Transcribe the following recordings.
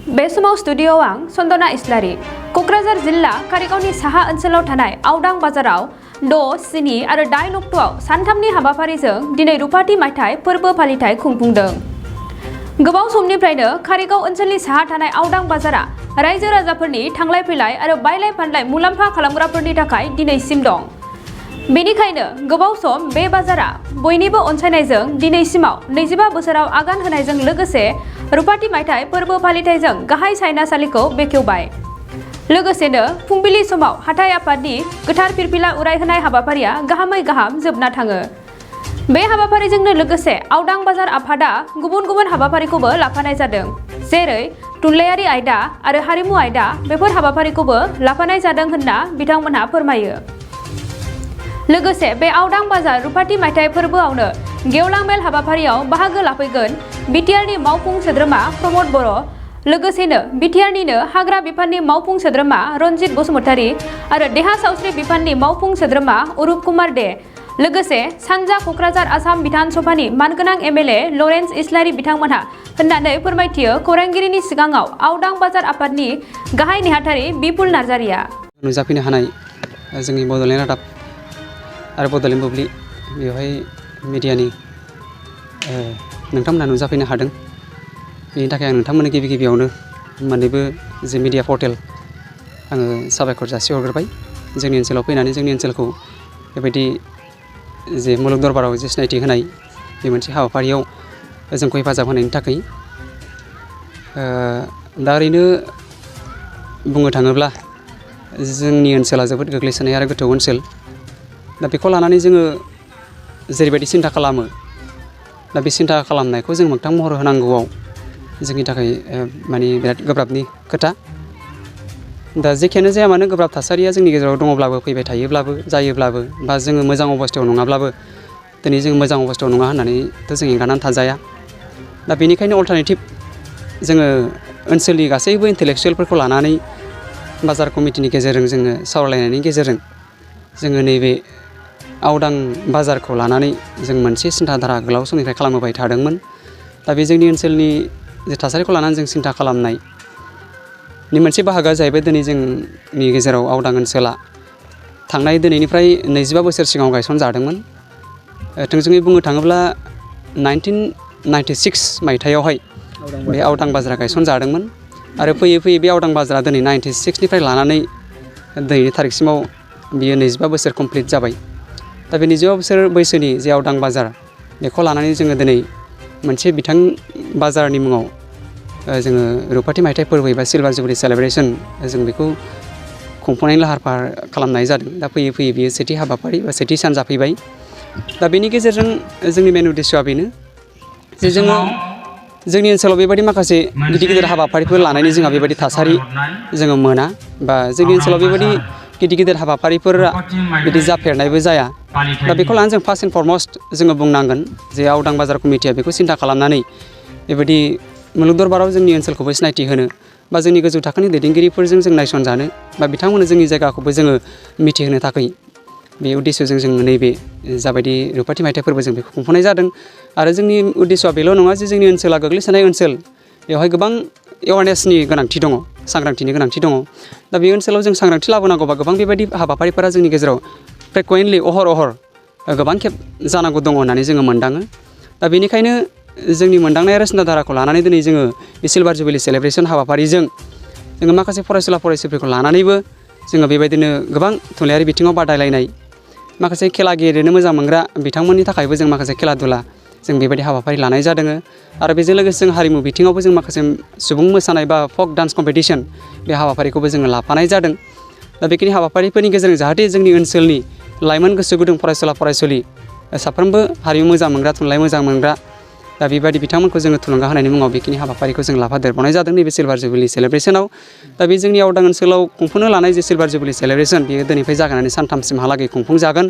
बे समाव स्टुडियोआव आं सन्दना इस्लारि कक्राझार जिल्ला कारिगावनि साहा ओनसोलाव थानाय आवदां बाजाराव 6, 7 आरो 8 अक्ट'आव सानथामनि हाबाफारिजों दिनै रुपाथि मायथाइ फोरबो फालिथाय खुंफुंदों। गोबाव समनिफ्रायनो कारिगाव ओनसोलनि साहा थानाय आवदां बाजारा रायजो राजाफोरनि थांलाय फैलाय आरो बायलाय फानलाय मुलाम्फा खालामग्राफोरनि थाखाय दिनैसिम दं। बेनिखायनो गोबाव सम बे बाजारा बयनिबो अनसायनायजों दिनैसिमाव 25 बोसोराव आगान होनायजों लोगोसे रुपाथि मायथाइ फोरबो फालिथायजों गाहाय सायनासालिखौ बेखेवबाय। लोगोसेनो फुंबिलि समाव हाथाइ आफादनि गोथार फिरफिला उरायहोनाय हाबाफारिया गाहामै गाहाम जोबना थाङो। बे हाबाफारिजोंनो लोगोसे आवदां बाजार आफादा गुबुन गुबुन हाबाफारिखौबो लाफानाय जादों, जेरै थुनलाइयारि आयदा आरो हारिमु आयदा बेफोर हाबाफारिखौबो लाफानाय जादों होनना बिथांमोनहा फोरमायो। लोगोसे बे आवदां बाजार रुपाथि मायथाइ फोरबोआवनो गेवलां मेल हाबाफारियाव बाहागो लाफैगोन बिटिआरनि मावफुं सोद्रोमा प्रमद बर', लोगोसेनो बिटिआरनिनो हाग्रा बिफाननि मावफुं सोद्रोमा रनजित बसुमतारी आरो देहा सावस्रि बिफाननि मावफुं सोद्रोमा अरुप कुमार दे, लोगोसे सानजा कक्राझार आसाम बिधान सभानि मानगोनां एमएलए लरेन्स इस्लारि बिथांमोनहा होननानै फोरमायथियो खौरांगिरिनि सिगाङाव आवदां बाजार आफादनि गाहाय नेहाथारि बिपुल नार्जारिया। नुजाफैनो हानाय जोंनि बड'लेण्ड रादाब आरो बड'लेण्ड बुब्लि बेवहाय मिडियानि नोंथांमोनहा नुजाफैनो हादों। बेनि थाखाय आं नोंथांमोननो गिबियावनो मोननैबो जे मिडिया पर्टेल आङो साबायखर जासिहरग्रोबाय। जोंनि ओनसोलाव फैनानै जोंनि ओनसोलखौ बेबायदि जे मुलुग दरबाराव जे सिनायथि होनाय बे मोनसे हाबाफारियाव जोंखौ हेफाजाब होनायनि थाखाय दा ओरैनो बुंनो थाङोब्ला जोंनि ओनसोला जोबोद गोग्लैसोनाय आरो गोथौ ओनसोल। दा बेखौ लानानै जोङो जेरैबायदि सिन्था खालामो, दा बे सिन्था खालामनायखौ जों मोगथां महर होनांगौआव जोंनि थाखाय माने बिराद गोब्राबनि खोथा। दा जेखियानो जाया मानो गोब्राब थासारिया जोंनि गेजेराव दङब्लाबो, फैबाय थायोब्लाबो, जायोब्लाबो, बा जोङो मोजां अबस्थायाव नङाब्लाबो, दिनै जों मोजां अबस्थायाव नङा होननानैथ' जों एंगारनानै थाजाया। दा बेनिखायनो अल्टारनेटिभ जोङो ओनसोलनि गासैबो इन्टेलेक्सुयेलफोरखौ लानानै बाजार कमिटिनि गेजेरजों जोङो सावरायलायनायनि गेजेरजों जोङो नैबे आवदां बाजारखौ लानानै जों मोनसे सिन्थाधारा गोलाव समनिफ्राय खालामबोबाय थादोंमोन। दा बे जोंनि ओनसोलनि जे थासारिखौ लानानै जों सिन्था खालामनायनि मोनसे बाहागोआ जाहैबाय दिनै जोंनि गेजेराव आवदां ओनसोला थांनाय दिनैनिफ्राय 25 बोसोर सिगाङाव गायसनजादोंमोन। थोंजोङै बुंनो थाङोब्ला 1996 मायथाइयावहाय बे आवदां बाजारा गायसनजादोंमोन आरो फैयै फैयै बे आवदां बाजारा दिनै 96निफ्राय लानानै दिनैनि थारिखसिमाव बियो 25 बोसोर कमप्लिट जाबाय। दा बे 25 बोसोर बैसोनि जे आवदां बाजार बेखौ लानानै जोङो दिनै मोनसे बिथां बाजारनि मुङाव जोङो रुपाथि मायथाइ फोरबो एबा सिलभार जुबलि सेलेब्रेसन जों बेखौ खुंफुंनायनि लाहार फाहार खालामनाय जादों। दा फैयै फैयै बियो सेथि हाबाफारि बा सेथि सान जाफैबाय। दा बेनि गेजेरजों जोंनि मेन उद्देश्यआ बेनो जे जोङो जोंनि ओनसोलाव बेबायदि माखासे गिदिर गिदिर हाबाफारिफोर लानायनि जोंहा बेबायदि थासारि जोङो मोना, बा जोंनि ओनसोलाव बेबायदि गिदिर गिदिर हाबाफारिफोरा बिदि जाफेरनायबो जाया। दा बेखौ लानानै जों फार्स्ट एन्ड फरमस्ट जोङो बुंनांगोन जे आवदां बाजार कमिटिया बेखौ सिन्था खालामनानै बेबायदि मुलुग दरबाराव जोंनि ओनसोलखौबो सिनायथि होनो, बा जोंनि गोजौ थाखोनि दैदेनगिरिफोरजों जों नायसनजानो, बा बिथांमोननो जोंनि जायगाखौबो जोङो मिथिहोनो थाखाय बे उद्देश्यजों जों नैबे जाबायदि रुपाथि मायथाइ फोरबो जों बेखौ खुंफुंनाय जादों। आरो जोंनि उद्देश्यआ बेल' नङा जे जोंनि ओनसोला गोग्लैसोनाय ओनसोल, बेवहाय गोबां एवारनेसनि गोनांथि दङ, सांग्रांथिनि गोनांथि दङ। दा बे ओनसोलाव जों सांग्रांथि लाबोनांगौबा गोबां बेबायदि हाबाफारिफोरा जोंनि गेजेराव फ्रिकुवेन्टलि अहर गोबां खेब जानांगौ दङ होननानै जोङो मोनदाङो। दा बेनिखायनो जोंनि मोनदांनाय आरो सिन्थाधाराखौ लानानै दिनै जोङो बे सिलभार जुबिलि सेलेब्रेसन हाबाफारिजों जोङो माखासे फरायसुला फरायसुलिफोरखौ लानानैबो जोङो बेबायदिनो गोबां थुनलाइयारि बिथिङाव बादायलायनाय, माखासे खेला गेलेनो मोजां मोनग्रा बिथांमोननि थाखायबो जों माखासे खेला दुला जों बेबायदि हाबाफारि लानाय जादों। आरो बेजों लोगोसे जों हारिमु बिथिङावबो जों माखासे सुबुं मोसानाय बा फक डान्स कम्पिटिसन बे हाबाफारिखौबो जोङो लाफानाय जादों। दा बेखिनि हाबाफारिफोरनि गेजेरजों जाहाथे जोंनि ओनसोलनि लाइमोन गोसो गुदुं फरायसुला फरायसुलि साफ्रोमबो हारिमु मोजां मोनग्रा, थुनलाइ मोजां मोनग्रा, दा बेबायदि बिथांमोनखौ जोङो थुलुंगा होनायनि मुङाव बेखिनि हाबाफारिखौ जों लाफादेरबावनाय जादों नैबे सिलभार जुबिलि सेलेब्रेसनाव। दा बे जोंनि आवदां ओनसोलाव खुंफुंनो लानाय जे सिलभार जुबिलि सेलेब्रेसन बेयो दिनैनिफ्राय जागायनानै सानथामसिमहालागै खुंफुंजागोन।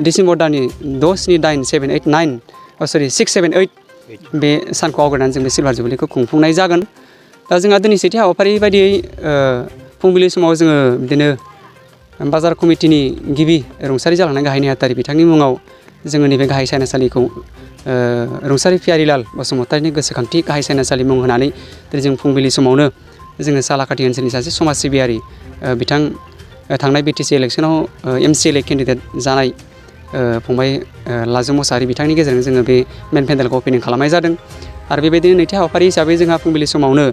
डिसेम्बर दाननि 6, 7, 8, 7, 8, 9 6, 7, 8 बे सानखौ आवगायनानै जों बे सिलभार जुबिलिखौ खुंफुंनाय जागोन। दा जोंहा दिनै सेथि हाबाफारि बायदियै फुंबिलि समाव जोङो बिदिनो बाजार कमिटिनि गिबि रुंसारि जालांनाय गाहाय नेहाथारि बिथांनि मुङाव जोङो नैबे गाहाय सायनासालिखौ रुंसारि पियारिलाल बसुमतारिनि गोसोखांथि गाहाय सायनासालि मुं होनानै दिनै जों फुंबिलि समावनो जोङो सालाकाथि ओनसोलनि सासे समाज सिबियारि बिथां थांनाय BTC इलेक्सनाव MCLA केन्डिडेट जानाय फंबाय लाजु मोसाहारि बिथांनि गेजेरजों जोङो बे मेन पेन्डेलखौ अपेनिं खालामनाय जादों आरो बेबायदिनो नैथि हाबाफारि हिसाबै जोंहा फुंबिलि समावनो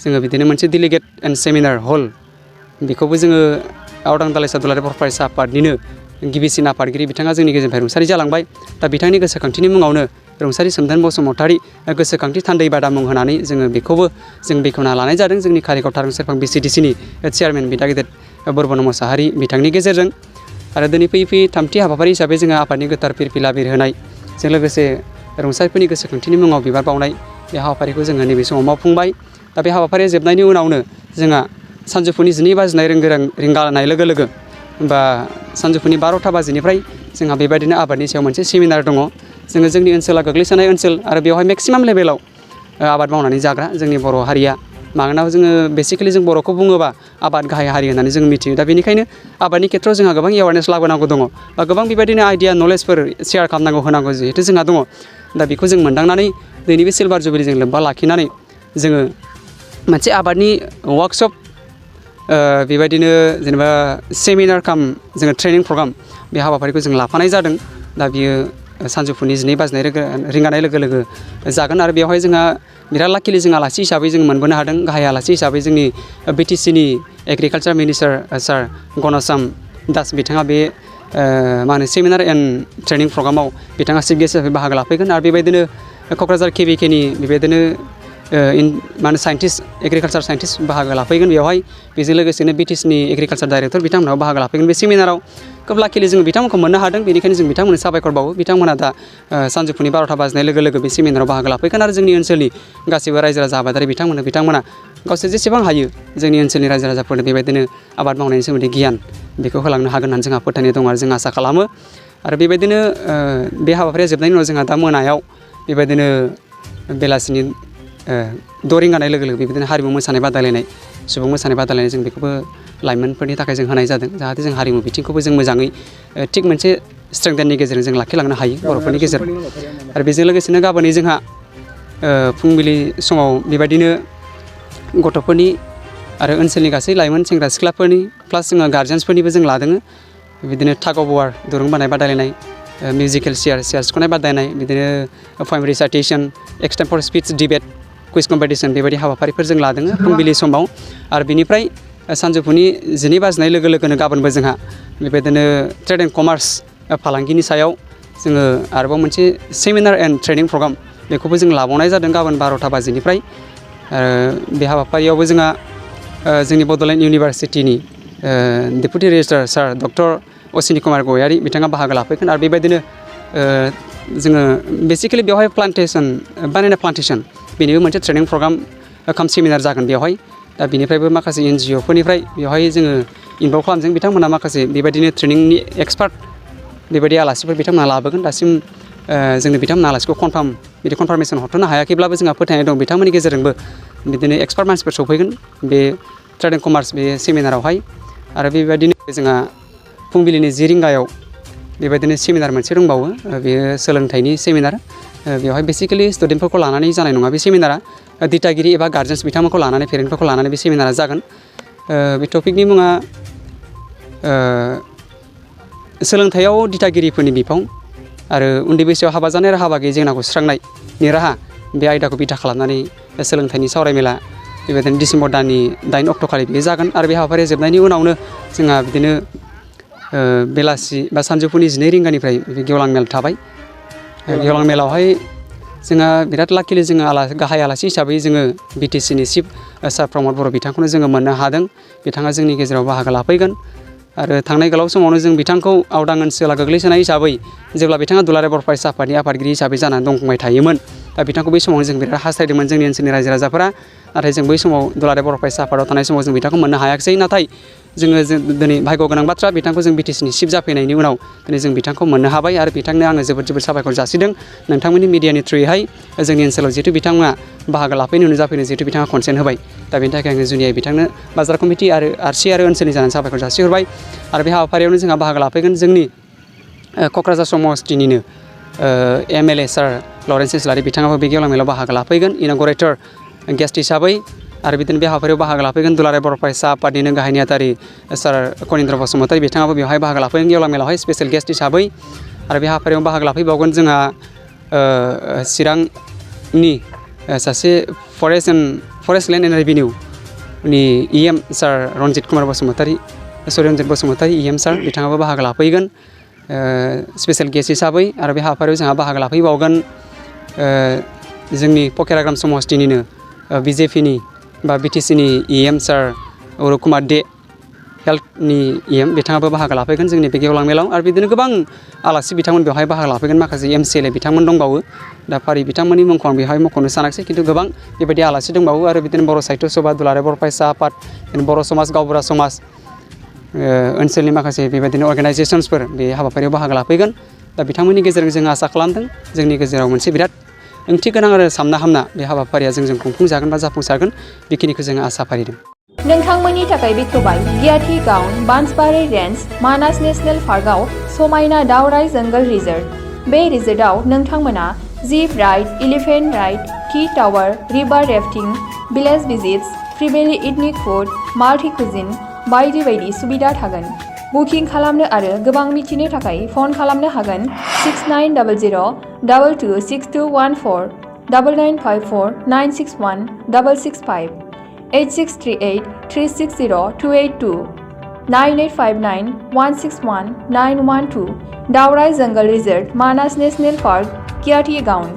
जोङो बिदिनो मोनसे डेलिगेट एन्ड सेमिनार हल बेखौबो जोङो आवदां दालाइसा दुलाराय बर' फरायसा आफादनिनो गिबिसिन आफादगिरि बिथाङा जोंनि गेजेरनिफ्राय रुंसारि जालांबाय दा बिथांनि गोसोखांथिनि मुङावनो रुंसारि सोमदोन बसुमतारि गोसोखांथि थान्दै बादा मुं होनानै जोङो बेखौबो जों बेखेवना लानाय जादों जोंनि कारिगाव थारं सेरफां BCDCनि चेयारमेन बिदा गेदेर बरबन मोसाहारि बिथांनि गेजेरजों आरो दिनै फैयै थामथि हाबाफारि हिसाबै जोङो आफादनि गोथार फिरफिला बिर होनायजों लोगोसे रुंसारिफोरनि गोसोखांथिनि मुङाव बिबार बावनाय बे हाबाफारिखौ जोङो नैबे समाव मावफुंबाय दा बे हाबाफारिया जोबनायनि उनावनो जोंहा सानजौफुनि 12 बाजिनाय रिंगानाय लोगो लोगो बा सानजौफुनि 12टा बाजिनिफ्राय जोंहा बेबायदिनो आबादनि सायाव मोनसे सेमिनार दङ जोङो जोंनि ओनसोला गोग्लैसोनाय ओनसोल आरो बेवहाय मेक्सिमाम लेभेलाव आबाद मावनानै जाग्रा जोंनि बर' हारिया मानोना जोङो बेसिकेलि जों बर'खौ बुङोबा आबाद गाहाय हारि होननानै जों मिथियो दा बेनिखायनो आबादनि खेथ्रआव जोंहा गोबां एवारनेस लाबोनांगौ दङ बा गोबां बेबायदिनो आइडिया नलेजफोर शेयार खालामनांगौ होनांगौ जिहेथु जोंहा दङ दा बेखौ जों मोनदांनानै दिनै बे सिलभार जुबिलिजों लोब्बा लाखिनानै जोङो मोनसे आबादनि वार्कशप बेबायदिनो जेनेबा सेमिनार काम जोङो ट्रेनिं प्रग्राम बे हाबाफारिखौ जों लाफानाय जादों दा बियो सानजौफुनि 12 बाजिनाय रिंगानाय लोगो लोगो जागोन आरो बेवहाय जोंहा बिराद लाकिलि जों आलासि हिसाबै जों मोनबोनो हादों गाहाय आलासि हिसाबै जोंनि BTCनि एग्रिकालचार मिनिस्टार सार गनसाम दास बिथाङा बे मा होनो सेमिनार एन्ड ट्रेनिं प्रग्रामाव बिथाङा चिफ गेस्ट हिसाबै बाहागो लाफैगोन आरो बेबायदिनो क'क्राझार KBKनि बेबायदिनो मा होनो साइन्टिस्ट एग्रिकालचार साइन्टिस्ट बाहागो लाफैगोन बेवहाय बेजों लोगोसेनो BTCनि एग्रिकालचार डाइरेक्टर बिथांमोनहाबो बाहागो लाफैगोन बे सेमिनाराव खोब लाकिलि जों बिथांमोनखौ मोननो हादों बेनिखायनो जों बिथांमोननो साबायखर बावो बिथांमोना दा सानजौफुनि 12टा बाजिनाय लोगो लोगो बे सेमिनाराव बाहागो लाफैगोन आरो जोंनि ओनसोलनि गासैबो रायजो राजा आबादारि बिथांमोना गावसोर जेसेबां हायो जोंनि ओनसोलनि रायजो राजाफोरनो बेबायदिनो आबाद मावनायनि सोमोन्दै गियान बेखौ होलांनो हागोन होननानै जोंहा फोथायनाय दं आरो जों आसा खालामो आरो बेबायदिनो बे हाबाफारिया जोबनायनि उनाव जोंहा दा मोनायाव बेबायदिनो बेलासिनि 6 रिंगानाय लोगो लोगो बेबायदिनो हारिमु मोसानाय बादायलायनाय सुबुं मोसानाय बादायलायनाय जों बेखौबो लाइमोनफोरनि थाखाय जों होनाय जादों जाहाथे जों हारिमु बिथिंखौबो जों मोजाङै थिग मोनसे स्ट्रेंथेननि गेजेरजों जों लाखिलांनो हायो बर'फोरनि गेजेराव आरो बेजों लोगोसेनो गाबोनै जोंहा फुंबिलि समाव बेबायदिनो गथ'फोरनि आरो ओनसोलनि गासै लाइमोन सेंग्रा सिख्लाफोरनि प्लास जोङो गार्जेन्सफोरनिबो जों लादों बिदिनो टाग अफ वार दुरुं बानाय बादायलायनाय मिउजिकेल चेयार सिख'नाय बादायनाय बिदिनो poem recitation extempore speech debate quiz competition बेबायदि हाबाफारिफोर जों लादों फुंबिलि समाव आरो बिनिफ्राय सानजौफुनि 12 बाजिनाय लोगो लोगोनो गाबोनबो जोंहा बेबायदिनो ट्रेड एन्ड कमार्स फालांगिनि सायाव जोङो आरोबाव मोनसे सेमिनार एन्ड ट्रेनिं प्रग्राम बेखौबो जों लाबावनाय जादों गाबोन 12टा बाजिनिफ्राय बे हाबाफारियावबो जोंहा जोंनि बड'लेण्ड इउनिभारसिटिनि डेपुटि रेजिस्ट्रार सार डक्टर अश्विनी कुमार गयारि बिथाङा बाहागो लाफैगोन आरो बेबायदिनो जोङो बेसिकेलि बेवहाय बानाना प्लान्टेसन बेनिबो मोनसे ट्रेनिं प्रग्राम काम सेमिनार जागोन बेवहाय दा बिनिफ्रायबो माखासे NGO फोरनिफ्राय बेवहाय जोङो इनभल्भ खालामदों बिथांमोना माखासे बेबायदिनो ट्रेनिंनि एक्सपार्ट बेबायदि आलासिफोर बिथांमोना लाबोगोन दासिम जोंनो बिथांमोना आलासिखौ कनफार्मेसन हरथ'नो हायाखैब्लाबो जोंहा फोथायनाय दं बिथांमोननि गेजेरजोंबो बिदिनो एक्सपार्ट मानसिफोर सफैगोन बे ट्रेड एन्ड कमार्स बे सेमिनारावहाय आरो बेबायदिनो जोंहा फुंबिलिनि 10 रिंगायाव बेबायदिनो सेमिनार मोनसे दंबावो बेयो सोलोंथाइनि सेमिनार बेवहाय बेसिकेलि स्टुडेन्टफोरखौ लानानै जानाय नङा बे सेमिनारा दिथागिरि एबा गार्जेन्स बिथांमोनखौ लानानै पेरेन्टफोरखौ लानानै बे सेमिनारा जागोन बे टपिकनि मुङा सोलोंथाइयाव दिथागिरिफोरनि बिफाव आरो उन्दै बैसोआव हाबा जानाय आरो हाबा गैयै जेंनाखौ सुस्रांनायनि राहा बे आयदाखौ बिथा खालामनानै सोलोंथाइनि सावरायमेला बेबायदिनो डिसेम्बर दाननि 8 अक्ट'खालि बेयो जागोन आरो बे हाबाफारिया जोबनायनि उनावनो जोंहा बिदिनो बेलासि बा सानजौफुनि 12 रिंगानिफ्राय गेवलां मेल थाबाय गेवलां मेलावहाय जोंहा बिराद लाकिलि जोङो गाहाय आलासि हिसाबै जोङो BTCनि चिफ सार प्रमद बर' बिथांखौनो जोङो मोननो हादों बिथाङा जोंनि गेजेराव बाहागो लाफैगोन आरो थांनाय गोलाव समावनो जों बिथांखौ आवदां ओनसोला गोग्लैसोनाय हिसाबै जेब्ला बिथाङा दुलाराय बर' फरायसा आफादनि आफादगिरि हिसाबै जानानै दंफुंबाय थायोमोन दा बिथांखौ बै समावनो जों बिराद हास्थायदोंमोन जोंनि ओनसोलनि रायजो राजाफोरा नाथाय जों बै समाव दुलाराय बर' फरायसा आफादाव थानाय समाव जों बिथांखौ मोननो हायाखिसै नाथाय जोङो दिनै भाग्य गोनां बाथ्रा बिथांखौ जों BTCनि चिफ जाफैनायनि उनाव दिनै जों बिथांखौ मोननो हाबाय आरो बिथांनो आङो जोबोद साबायखर जासिदों नोंथांमोननि मिडियानि थ्रुयैहाय जोंनि ओनसोलाव जिहेतु बिथाङा बाहागो लाफैनो नुजाफैनो जिहेतु बिथाङा कनसेन्ट होबाय दा बेनि थाखाय आङो जुनियायै बिथांनो बाजार कमिटि आरो RC आरो ओनसोलनि जानानै साबायखर जासिहरबाय आरो बे हाबाफारियावनो जोंहा बाहागो लाफैगोन जोंनि क'क्राझार समस्तिनिनो MLA सार लरेन्स इस्लारि बिथाङाबो बे गेवलां मेलाव बाहागो लाफैगोन इनगरेटर गेस्ट हिसाबै आरो बिदिनो बे हाबाफारियाव बाहागो लाफैगोन दुलाराय बर' फरायसा आफादनिनो गाहाय नेहाथारि सार कनिन्द्र बसुमतारी बिथाङाबो बेवहाय बाहागो लाफैगोन गेवलां मेलावहाय स्पेसियेल गेस्ट हिसाबै आरो बे हाबाफारियाव बाहागो लाफैबावगोन जोंहा चिरांनि सासे फरेस्ट लेन्ड एन्ड रेभिनिउनि EM sir Ranjit Kumar Basumatary Ranjit Basumatary EM sir बिथाङाबो बाहागो लाफैगोन स्पेसियेल गेस्ट हिसाबै आरो बे हाबाफारियाव जोंहा बाहागो लाफैबावगोन जोंनि पकेराग्राम समस्तिनिनो BJPनि बा BTCनि EM सार अरुप कुमार दे हेल्थनि EM बिथाङाबो बाहागो लाफैगोन जोंनि बे गेवलां मेलाव आरो बिदिनो गोबां आलासि बिथांमोन बेवहाय बाहागो लाफैगोन माखासे MCLA बिथांमोन दंबावो दा फारि बिथांमोननि मुंखौ आं बेवहाय मख'नो सानाखिसै खिन्थु गोबां बेबायदि आलासि दंबावो आरो बिदिनो बर' साहित्य सभा दुलाराय बर' फरायसा आफाद बर' समाज गावबुरा समाज ओनसोलनि माखासे बेबायदिनो अर्गेनाइजेसन्सफोर बे हाबाफारियाव बाहागो लाफैगोन दा बिथांमोननि गेजेरजों जों आसा खालामदों जोंनि गेजेराव मोनसे बिराद ओंथि गोनां आरो सामना हामना बे हाबाफारिया जोंजों खुंफुंजागोन बा जाफुंसारगोन बेखिनिखौ जोङो आसा फारिदों नोंथांमोननि थाखाय बेखेवबाय गियाथि गाउन बान्सबारि रेन्ज मानास नेशनेल पार्कआव समायना दावराय जंगल रिजर्ट बे रिजर्टआव नोंथांमोना zip ride elephant ride tea tower river rafting village visits फ्रिबेलि इथनिक फुड माल्टि कुजिन बायदि बायदि सुबिदा थागोन बुकिं खालामनो आरो गोबां मिथिनो थाखाय फन खालामनो हागोन 6900226214 9954961665 8638360282 9859161912 दावराय जंगल रिजर्ट मानास नेशनेल पार्क गियाथि गाउन